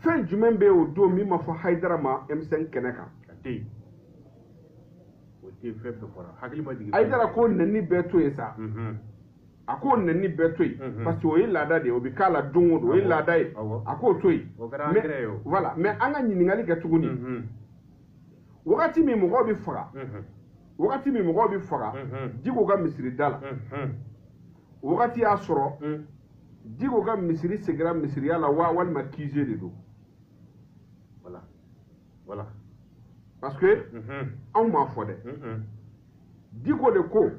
fɛn jumɛn bɛ o don min ma fɔ Hayidara ma M5 kɛnɛ kan Hayidara ko nɛni bɛɛ to yen sa a k'o nɛni bɛɛ to yen parce que o ye laada de ye o bɛ k'a la don o don o ye laada ye a k'o to yen voilà mais an ka ɲininkali kɛ tuguni wagati min mɔgɔw bɛ faga Diko ka misirida la wagati y'a sɔrɔ Diko ka misiri segira misiriya la walima kize de don voilà parce que anw m'a fɔ dɛ Diko de ko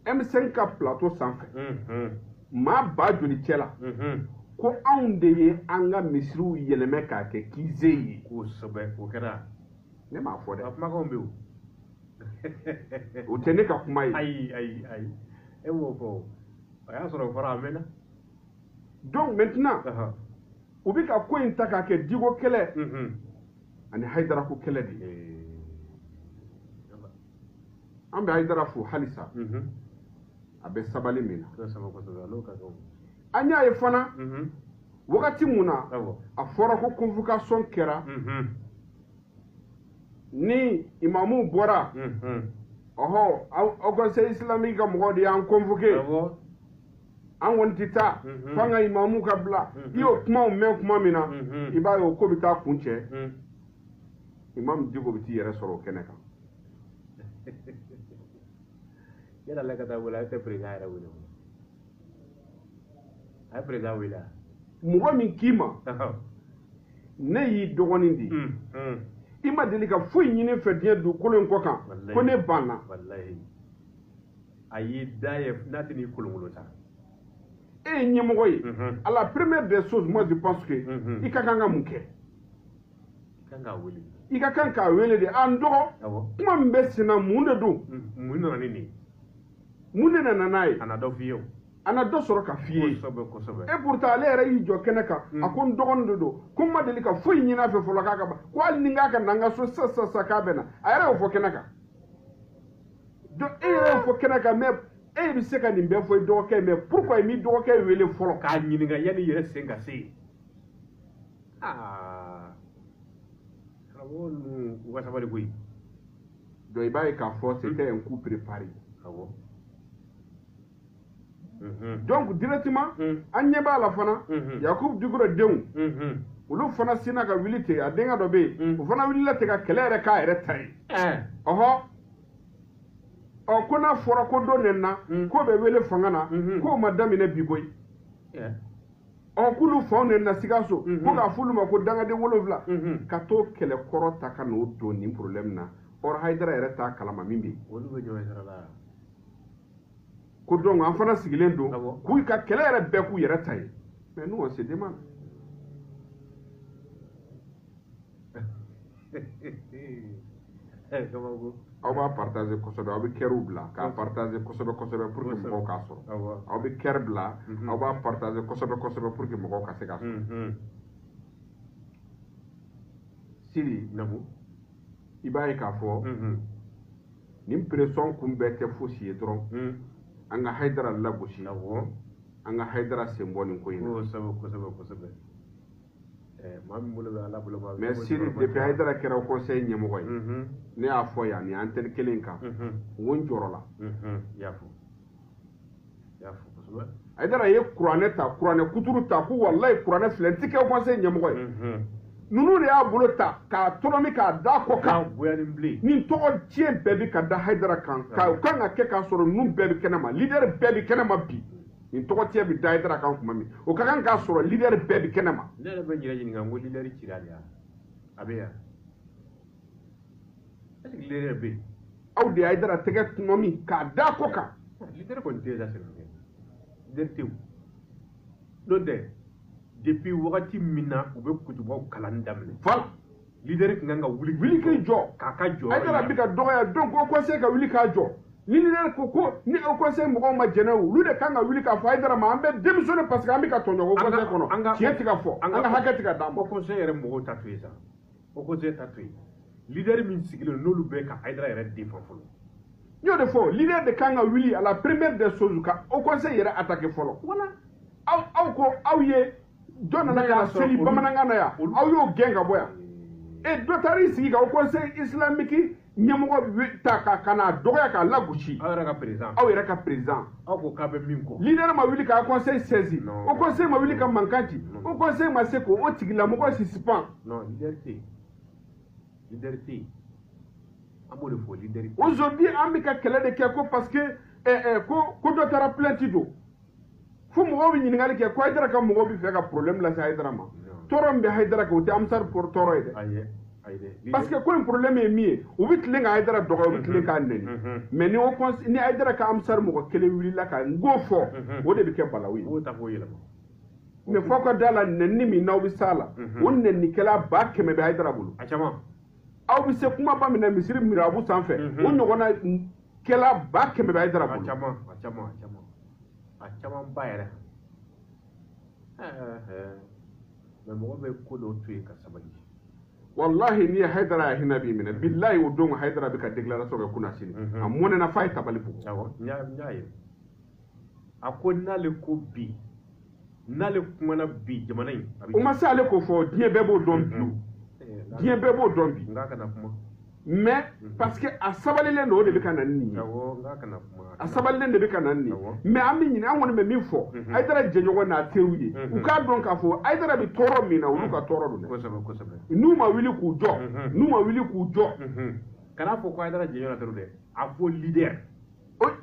M5 ka plateau sanfɛ maa ba joli cɛ la ko anw de ye an ka misiriw yɛlɛmɛ k'a kɛ kize ye kosɛbɛ o kɛra ne m'a fɔ dɛ a kumakanw bɛ o tɛ ne ka kuma ye ayi e m'o fɔ a y'a sɔrɔ o fɔra a mɛnna donc maintenant u bɛ ka ko in ta k'a kɛ Diko kɛlɛ ani Hayidara ko kɛlɛ de ye an bɛ Haidara fo halisa a bɛ sabali min na an y'a ye fana wagati mun na a fɔra ko convocation kɛra ni imamu bɔra ɔhɔ au conseil islamique ka mɔgɔ de y'an convoqué an kɔni tɛ taa f'an ka imamu ka bila i y'o kumaw mɛn tuma min na i b'a ye o ko bɛ taa kun cɛ imam Diko bɛ t'i yɛrɛ sɔrɔ o kɛnɛ kan yala la ka taa wele a tɛ président yɛrɛ wele a ye président wele mɔgɔ min k'i ma ne y'i dɔgɔnin di i ma deli ka foyi ɲini fɛ diɲɛ dugukolo in kɔ kan ko ne banna a y'i da ye n'a tɛ n'i kolonkolon ta e ye ɲɛmɔgɔ ye à la première des choses moi je pense que i ka kan ka mun kɛ i ka kan k'a wele de an dɔgɔ kuma min bɛ sen na mun de don mun nana ni nin mun de nana n'a ye a na dɔ f'i ye a na dɔ sɔrɔ ka f'i ye et pourtant ale yɛrɛ y'i jɔ kɛnɛ kan a ko n dɔgɔnin de don ko n ma deli ka foyi ɲini a fɛ fɔlɔ k'a ka ban ko hali ni n k'a ka na n ka so sisan k'a bɛ na a yɛrɛ y'o fɔ kɛnɛ kan donc e yɛrɛ y'o fɔ kɛnɛ kan mais e bɛ se ka nin bɛɛ fɔ i dɔgɔkɛ mais pourquoi i m'i dɔgɔkɛ wele fɔlɔ k'a ɲininka yanni i yɛrɛ sen ka se yen karamɔgɔ ninnu u ka sabali koyi donc i b'a ye k'a fɔ c'était un coup préparé donc directement an ɲɛ b'a la fana Yakubu Dikɔrɔ denw olu fana sinna ka wuli ten a denkɛ dɔ bɛ yen o fana wulila ten ka kɛlɛ yɛrɛ k'a yɛrɛ ta ye ɔhɔ ko n'a fɔra ko dɔ nɛnna k'o bɛ wele fanga na k'o ma daminɛ bi koyi k'olu faw nɛnna Sikaso ko k'a f'olu ma ko dangaden 7 ka t'o kɛlɛkɔrɔ ta ka n'o don nin problème na or Haidara yɛrɛ t'a kalama min bɛ yen olu bɛ ɲɔgɔn sara la ko donc an fana sigilen don k'u ka kɛlɛ yɛrɛ bɛɛ k'u yɛrɛ ta ye mais nous on se demande aw b'a partager kosɛbɛ aw bɛ kɛriw bila k'a partager kosɛbɛ pour que mɔgɔw k'a sɔrɔ aw bɛ kɛri bila aw b'a partager kosɛbɛ pour que mɔgɔw ka se k'a sɔrɔ Siri i b'a ye k'a fɔ nin pression kun bɛɛ tɛ fosi ye dɔrɔn an ka Haidara lagosi an ka Haidara sen bɔ nin ko in na kosɛbɛ maa min bolo bɛ Ala bolo ma mais Siri depuis Haidara kɛra conseil ɲɛmɔgɔ ye ne y'a fɔ yan nin antenne kelen kan n ko n jɔrɔ la y'a fɔ kosɛbɛ Haidara ye kuranɛ ta kuranɛ kuturu ta ko wallahi kuranɛ filɛ n ti kɛ conseil ɲɛmɔgɔ ye ninnu de y'a bolo ta k'a tɔnɔmi k'a da kɔ kan nin tɔgɔ tiɲɛ bɛɛ bi ka da Haidara kan u kan ka kɛ k'a sɔrɔ ninnu bɛɛ bi kɛnɛ ma leader bɛɛ bi kɛnɛ ma bi nin tɔgɔ tiɲɛ bi da Haidara kan tuma min o ka kan k'a sɔrɔ leader bɛɛ bi kɛnɛ ma ne yɛrɛ bɛ n yɛrɛ ɲininka n ko leader cira de a bɛ yan est-ce que leader bɛ yen aw de Haidara tɛgɛ tɔnɔmi k'a da kɔ kan leader kɔni tɛ sa sɛnɛ leader tɛ o n'o tɛ depuis wagati min na u bɛ kutubaw kalanni daminɛ voilà leader kun kan ka wuli k'i jɔ k'a ka jɔ Haidara bi ka dɔgɔya donc o conseil ka wuli k'a jɔ ni leader ko ni o conseil mɔgɔw ma jɛnɛ olu de kan ka wuli k'a fɔ Haidara ma an bɛ démissionner parce que an bɛ ka tɔɲɔgɔn o conseil kɔnɔ tiɲɛ tɛ ka fɔ an ka hakɛ tɛ ka d'a ma o conseil yɛrɛ mɔgɔw ta to yen sa o conseil ta to yen leader min sigilen n'olu bɛ ka Haidara yɛrɛ défend fɔlɔ n y'o de fɔ leader de kan ka wuli à la première des choses ka o conseil yɛrɛ attaquer fɔlɔ voilà aw ko aw ye jɔn nana ka na seli bamanankan na yan aw y'o gɛn ka bɔ yan dɔ taara i sigi ka o conseil islamique ɲɛmɔgɔ ta ka na dɔgɔya k'a lagosi aw yɛrɛ ka président aw ko k'a bɛ min kɔ leader ma wuli k'a conseil saisi o conseil ma wuli ka mankan ci o conseil ma se k'o tigilamɔgɔ suspend non leader tɛ yen an b'o de fɔ leader tɛ yen aujourd'hui an bɛ ka kɛlɛ de kɛ ko parce que ko dɔ taara plainte don fo mɔgɔw bɛ ɲininkali kɛ ko Haidara ka mɔgɔw bɛ fɛ ka problème lase Haidara ma tɔɔrɔ min bɛ Haidara kɛ o tɛ Amsar tɔɔrɔ ye dɛ parce que ko in problème ye min ye u bɛ tilen ka Haidara dɔgɔya u bɛ tilen k'a nɛni mais ni Haidara ka Amsar mɔgɔ kelen wulila ka n ko fɔ o de bɛ kɛ balawu ye mais fɔ ka da la nɛni min n'aw bɛ s'a la o nɛnikɛla 100 bɛ Haidara bolo aw bɛ se kumaba min na misiri mirabu sanfɛ o ɲɔgɔnna kɛla 100 bɛ Haidara bolo a caman ba yɛrɛ mɛ mɔgɔ bɛ ko dɔw to yen ka sabali wallahi ni haydara ya hinabi mina billahi o don haydara be ka déclaration ke kuna sini amone na fay tabali fu ñaaye ako nale ko bi nale kumana bi jamana yi o ma sale ko fo diɲɛ bɛɛ b'o dɔn bi diɲɛ bɛɛ b'o dɔn bi nga kana kuma mais parce que a sabalilen do o de bɛ ka na ni ye nga kana kuma a sabalilen de bɛ ka na ni mais an bɛ ɲini an kɔni bɛ min fɔ Haidara jɛɲɔgɔn n'a teriw ye u k'a dɔn k'a fɔ Haidara bɛ tɔɔrɔ min na olu ka tɔɔrɔ don dɛ kosɛbɛ n'u ma wuli k'u jɔ n'u ma wuli k'u jɔ kana fɔ ko Haidara jɛɲɔgɔn na tɛrɛ dɛ a fɔ leader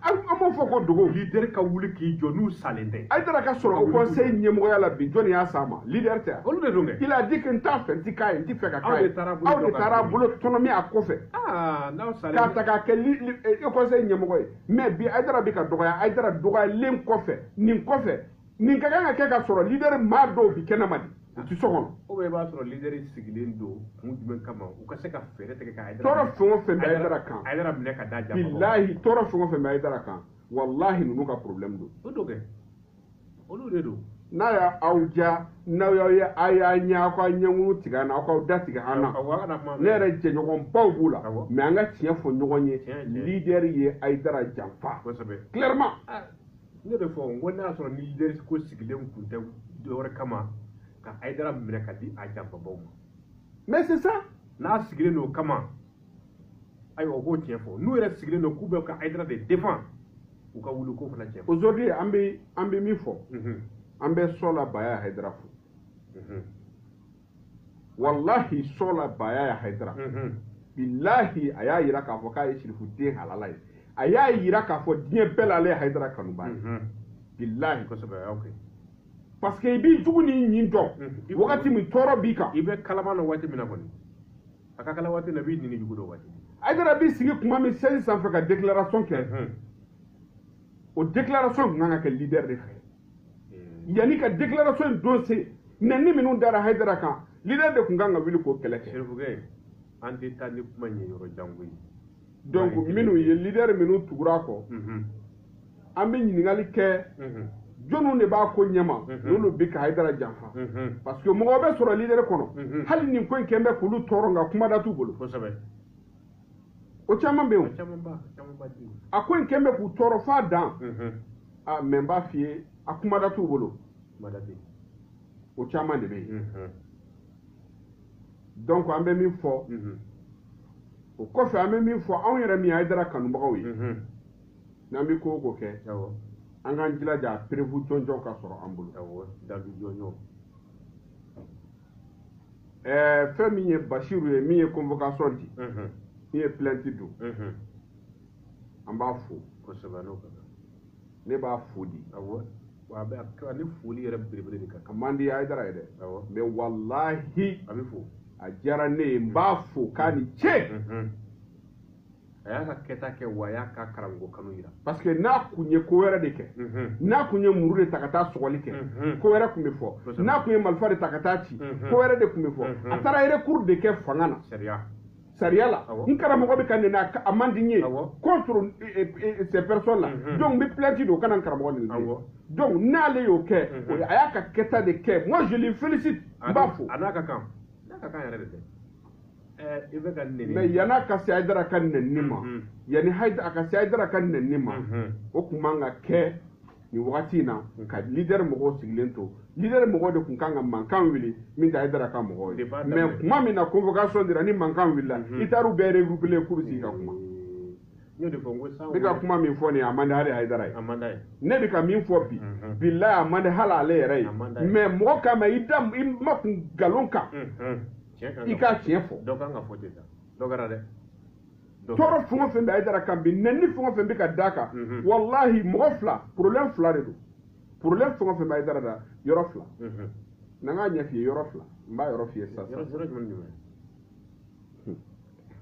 an b'o fɔ ko dogo leader ka wuli k'i jɔ n'u salen tɛ Haidara ka sɔrɔ o conseil ɲɛmɔgɔya la bi jɔnni y'a s'a ma leader tɛ olu de don kɛ il a dit que n t'a fɛ n ti k'a ye n ti fɛ ka k'a ye aw de taara bolo tɔnɔmi a kɔfɛ k'a ta k'a kɛ conseil ɲɛmɔgɔ ye mais bi Haidara bɛ ka dɔgɔya Haidara dɔgɔyalen kɔfɛ nin ka kan ka kɛ ka sɔrɔ leader maa dɔw bi kɛnɛma de u ti so kɔnɔ o bɛ b'a sɔrɔ leader sigilen don kun jumɛn kama u ka se ka fɛɛrɛ tigɛ ka tɔɔrɔ fɛn o fɛn bɛ Haidara kan Haidara minɛ ka da jama billahi tɔɔrɔ fɛn o fɛn bɛ Haidara kan wallahi ninnu ka problème don o do kɛ olu de don n'a y'a aw ja n'aw y'a ye a y'a ɲɛ aw ka ɲɛŋunu tigɛ an na aw k'aw da tigɛ an na ne yɛrɛ jɛɲɔgɔnbaw b'u la mais an ka tiɲɛ fɔ ɲɔgɔn ye leader ye Haidara janfa clairement ne de fɔ n ko n'a y'a sɔrɔ ni leader ko sigilen kun tɛ dɔwɛrɛ kama ka Haidara minɛ ka di a janfabaw ma mais c'est ça n'a sigilen don o kama ayiwa o b'o tiɲɛ fɔ n'u yɛrɛ sigilen don k'u bɛ ka Haidara de défend u ka wuli ko fana tiɲɛ aujourd'hui an bɛ min fɔ an bɛ sɔla baya Haidara fo wallahi sɔla baya ya Haidara billahi a y'a yira k'a fɔ k'a ye Sherifu den halala ye a y'a yira k'a fɔ diɲɛ bɛɛ la ale ye Haidara kanuba ye billahi kosɛbɛ ok parce que i b'i jugu ni ɲin dɔn wagati min tɔɔrɔ b'i kan i bɛ kalama na waati min na kɔni a ka kala waati na b'i nini jugu dɔ waati Haidara b'i sigi kuma min chaise sanfɛ ka déclaration kɛ o déclaration tun kan ka kɛ leader de fɛ yanni ka déclaration in don se nɛni minnu dara Haidara kan leader de tun kan ka wuli k'o kɛlɛ kɛ Serifukɛ an tɛ taa ni kuma ɲɛ yɔrɔ jango ye donc minnu ye leader minnu tugura kɔ an bɛ ɲininkali kɛ jɔnw de b'a ko ɲɛma n'olu bɛ ka Haidara janfa parce que mɔgɔ bɛ sɔrɔ leader kɔnɔ hali nin ko in kɛn bɛ k'olu tɔɔrɔ nka kumada t'u bolo o caman bɛ yen a ko in kɛn bɛ k'u tɔɔrɔ f'a dan mais n b'a f'i ye a kumada t'u bolo o caman de bɛ yen donc an bɛ min fɔ o kɔfɛ an bɛ min fɔ anw yɛrɛ min ye Haidara kanubagaw ye n'an bɛ ko o ko kɛ an k'an jilaja prévu jɔnjɔn ka sɔrɔ an bolo fɛn min ye Basiru ye min ye convocation di min ye plainte don an b'a fo ne b'a fo di wa a ni foli yɛrɛ belebele de kan a man di Haidara ye dɛ mais wallahi a bɛ fo a diyara ne ye n b'a fo k'a ni ce a y'a ka kɛta kɛ wa a y'a ka karamɔgɔ kanu yira parce que n'a kun ye ko wɛrɛ de kɛ n'a kun ye muru de ta ka taa sɔgɔli kɛ ko wɛrɛ kun bɛ fɔ n'a kun ye marifa de ta ka taa ci ko wɛrɛ de kun bɛ fɔ a taara recours de kɛ fanga na sariya la n karamɔgɔ bɛ ka nɛnɛ a man di n ye contre ces personnes là donc n bɛ plainte don o kana n karamɔgɔ nɛnɛ donc n'ale y'o kɛ a y'a ka kɛta de kɛ moi je le félicite n b'a fo a n'a ka kan yɛrɛ de tɛ i bɛ ka nɛni mais yan'a ka se Haidara ka nɛni ma yanni a ka se Haidara ka nɛni ma o tun man ka kɛ nin wagati in na ka leader mɔgɔw sigilen to leader mɔgɔw de tun kan ka mankan wuli min tɛ Haidara ka mɔgɔw ye mais kuma min na convocation dira ni mankan wulila i taar'u bɛɛ regrouper k'u bɛ sigi ka kuma n y'o de fɔ n ko san bɛ ka kuma min fɔ nin ye a man di hali Haidara ye ne bɛ ka min fɔ bi bilahi a man di hali ale yɛrɛ ye mais mɔgɔ kama i ma kun nkalon kan i k'a tiɲɛ fɔ dɔ kan ka fɔ ten dɔ kɛra dɛ tɔɔrɔ fɛn o fɛn bɛ Haidara kan bi nɛni fɛn o fɛn bɛ ka d'a kan wallahi mɔgɔ fila problème fila de don problème fɛn o fɛn bɛ Haidara da yɔrɔ fila n'an k'a ɲɛ f'i ye yɔrɔ fila n b'a yɔrɔ f'i ye sisan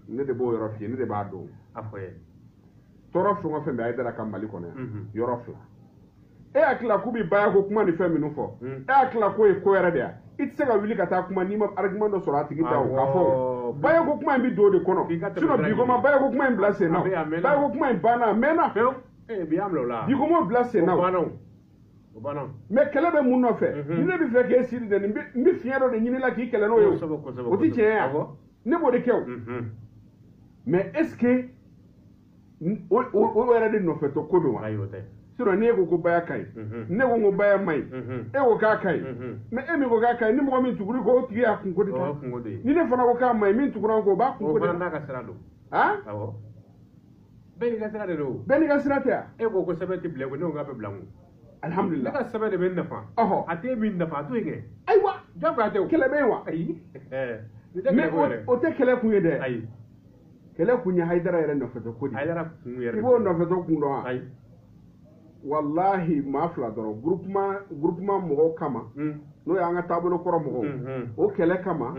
ne de b'o yɔrɔ f'i ye ne de b'a dɔn a fɔ ye tɔɔrɔ fɛn o fɛn bɛ Haidara kan Mali kɔnɔ yan yɔrɔ fila e hakili la k'u bɛ bayako kuma ni fɛn minnu fɔ e hakili la k'o ye ko yɛrɛ de yan i tɛ se ka wuli ka taa kuma n'i ma argument dɔ sɔrɔ a tigi da o k'a fɔ bayako kuma in bɛ don o de kɔnɔ sinon bi ko ma bayako kuma in bila sen na bayako kuma in banna a mɛnna bi y'an bila o la bi ko ma bila sen na o mais kɛlɛ bɛ mun nɔfɛ ni ne bɛ fɛ k'e siri dɛ n bɛ fiɲɛ dɔ de ɲini la k'i kɛlɛ n'o ye o tɛ tiɲɛ ye ne b'o de kɛ o mais est ce que o yɛrɛ de nɔfɛtɔ ko don wa sinon n'e ko baya ka ɲi ne ko n ko baya ma ɲi e ko k'a ka ɲi mais e min ko k'a ka ɲi ni mɔgɔ min tugura ko o tigi y'a kunko de ta ni ne fana ko k'a ma ɲi min tugura ko o b'a kunko de ta n'a ka sira don bɛɛ n'i ka sira de don bɛɛ n'i ka sira tɛ yan e ko sɛbɛn tɛ bila ko ne ko k'a bɛ bila n kun alhamdulillah ne ka sɛbɛn de bɛ n nafa a t'e min nafa a t'o ye kɛ ayiwa jagoya tɛ o kɛlɛ bɛ yen wa ayi mais o tɛ kɛlɛ kun ye dɛ ayi kɛlɛ kun ye Hayidara yɛrɛ nɔfɛtɔ ko de Hayidara kun yɛrɛ i b'o nɔfɛtɔ kun dɔn wa ayi wallahi maa fila dɔrɔn groupement mɔgɔw kama n'o y'an ka taabolo kɔrɔ mɔgɔw o kɛlɛ kama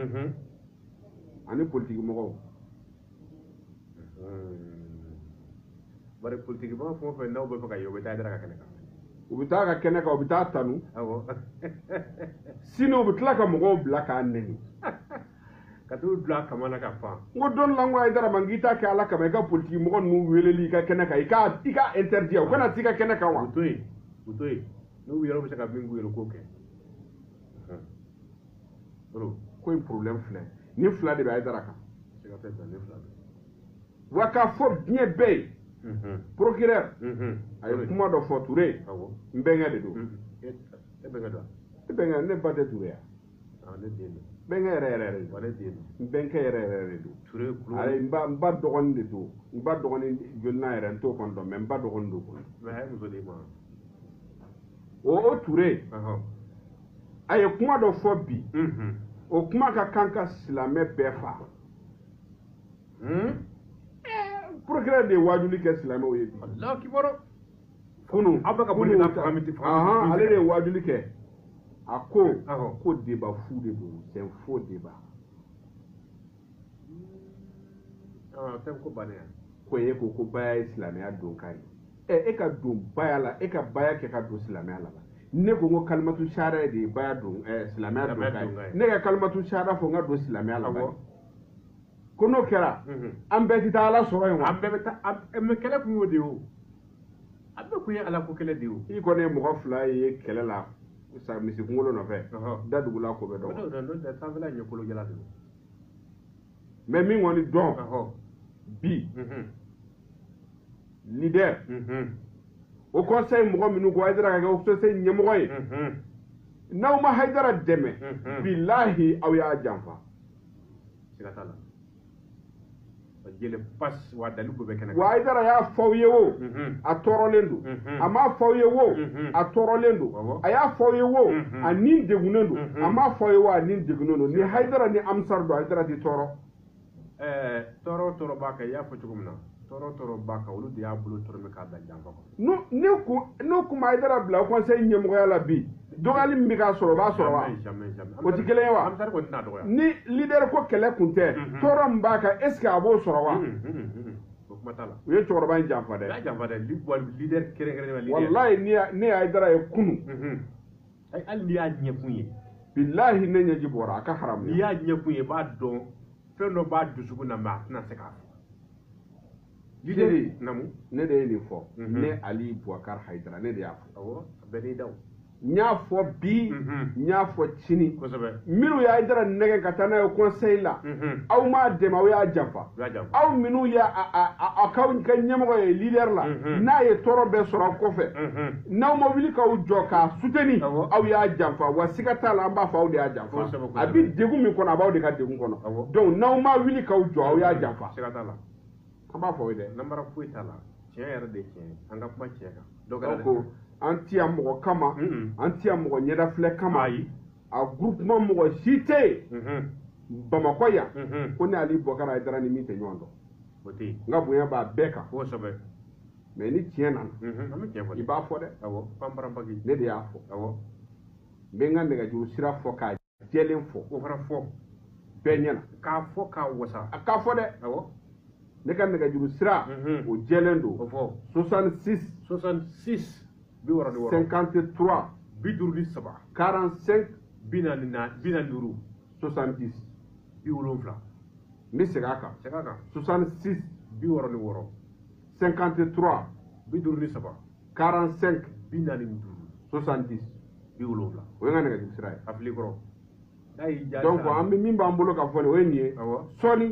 ani politique mɔgɔw bari politique mɔgɔ fɛn o fɛn n'aw bɛ fɛ ka ye o bɛ taa Hayidara ka kɛnɛ kan u bɛ taa ka kɛnɛ kan u bɛ taa tanu sinon u bɛ tila ka mɔgɔw bila k'a nɛni ka t'u bila kama na ka pan n ko don la n ko Hayidara man k'i ta kɛ ala kama i ka politique mɔgɔ ninnu weleli i ka kɛnɛ kan i ka interdit u kana t'i ka kɛnɛ kan wa u to yen n'u yɛrɛ bɛ se ka min k'u yɛrɛ k'o kɛ ko in problème filɛ ni fila de bɛ Hayidara kan wa k'a fɔ diɲɛ bɛɛ ye procureur a ye kuma dɔ fɔ Ture n bɛnkɛ de don e bɛnkɛ ne ba tɛ Ture yan bɛnkɛ yɛrɛ de don n bɛnkɛ yɛrɛ de don ale n ba dɔgɔnin de don n ba dɔgɔnin jolina yɛrɛ n t'o kɔni dɔn mais n ba dɔgɔnin don kɔni o Ture a ye kuma dɔ fɔ bi o kuma ka kan ka silamɛ bɛɛ fa procureur de ye waajuli kɛ silamɛw ye bi kunun ale de ye waajuli kɛ a ko débat fu de don c'est un faux débat ko e ko baya ye silamɛya don ka ye e ka don baya la e ka baya kɛ ka don silamɛya la ne ko n ko kalimatu sariya de ye baya don silamɛya don ka ye ne ka kalimatu sariya fɔ n ka don silamɛya la ko n'o kɛra an bɛɛ tɛ taa ala sɔrɔ yen wa an bɛɛ bɛ taa mais kɛlɛ kun y'o de ye o a bɛɛ kun ye ala ko kɛlɛ de ye o i kɔni ye mɔgɔ fila ye kɛlɛ la misi kunkolo nɔfɛ da dugula ko bɛ dɔn sanfɛla ɲɛ kolo jala de don mais min kɔni dɔn bi leader o conseil mɔgɔ minnu ko Hayidara ka kɛ o conseil ɲɛmɔgɔ ye n'aw ma Hayidara dɛmɛ bilahi aw y'a janfa siga t'a la wa Hayidara y'a fɔ aw ye o a tɔɔrɔlen don a m'a fɔ aw ye o a tɔɔrɔlen don a y'a fɔ aw ye o a nin degunnen don a m'a fɔ aw ye o a nin degunnen don ni Hayidara ni Amsar don Hayidara tɛ tɔɔrɔ tɔɔrɔ b'a kan i y'a fɔ cogo min na tɔɔrɔ b'a kan olu de y'a bolo tɔrɔ min k'a da janfa kɔnɔ n'o kun Hayidara bila conseil ɲɛmɔgɔya la bi dɔgɔyali min bɛ k'a sɔrɔ o b'a sɔrɔ wa o tɛ kelen ye wa ni leader ko kɛlɛ kun tɛ tɔɔrɔ min b'a kan est ce que a b'o sɔrɔ wa o kuma t'a la u ye cɛkɔrɔba in janfa dɛ leader kɛrɛnkɛrɛnnen wallahi ne ye Hayidara ye kunun hali n'i y'a ɲɛkun ye bilahi ne ɲɛji bɔra a ka haramu n'i y'a ɲɛkun ye i b'a dɔn fɛn dɔ b'a dusukun na mais a tɛna se k'a fɔ leader namu ne de ye nin fɔ ne Ali Boubacar Hayidara ne de y'a fɔ awɔ bɛɛ n'i daw n y'a fɔ bi n y'a fɔ sini minnu y'a Hayidara nɛgɛ ka taa n'a ye conseil la aw m'a dɛmɛ aw y'a janfa aw minnu y'a k'aw ka ɲɛmɔgɔ ye leader la n'a ye tɔɔrɔ bɛɛ sɔrɔ aw kɔfɛ n'aw ma wuli k'aw jɔ k'a soutenir aw y'a janfa wa siga t'a la an b'a fɔ aw de y'a janfa a bɛ degun min kɔnɔ a b'aw de ka degun kɔnɔ donc n'aw ma wuli k'aw jɔ aw y'a janfa an b'a fɔ aw ye dɛ namara foyi t'a la tiɲɛ yɛrɛ de ye tiɲɛ an ka kuma tiɲɛ kan donc an ti yan mɔgɔ kama an ti yan mɔgɔ ɲɛdafilɛ kama a groupement mɔgɔ si tɛ yen Bamakɔ yan ko ne Ali Boubacar Hayidara ni min tɛ ɲɔgɔn dɔn n ka bonya b'a bɛɛ kan mais ni tiɲɛ nana i b'a fɔ dɛ ne de y'a fɔ n bɛ n ka nɛgɛjuru sira fɔ k'a jɛlen fɔ bɛɛ ɲɛna k'a fɔ k'a wasa a k'a fɔ dɛ ne ka nɛgɛjuru sira o jɛlen don 66 53 53 45 40 70 70 n bɛ segin a kan 66 53 53 45 40 70 bi wolonfila o ye n ka nɛgɛjuru sira ye a fili kɔrɔ donc an bɛ min b'an bolo ka fɔ nin o ye nin ye sɔɔni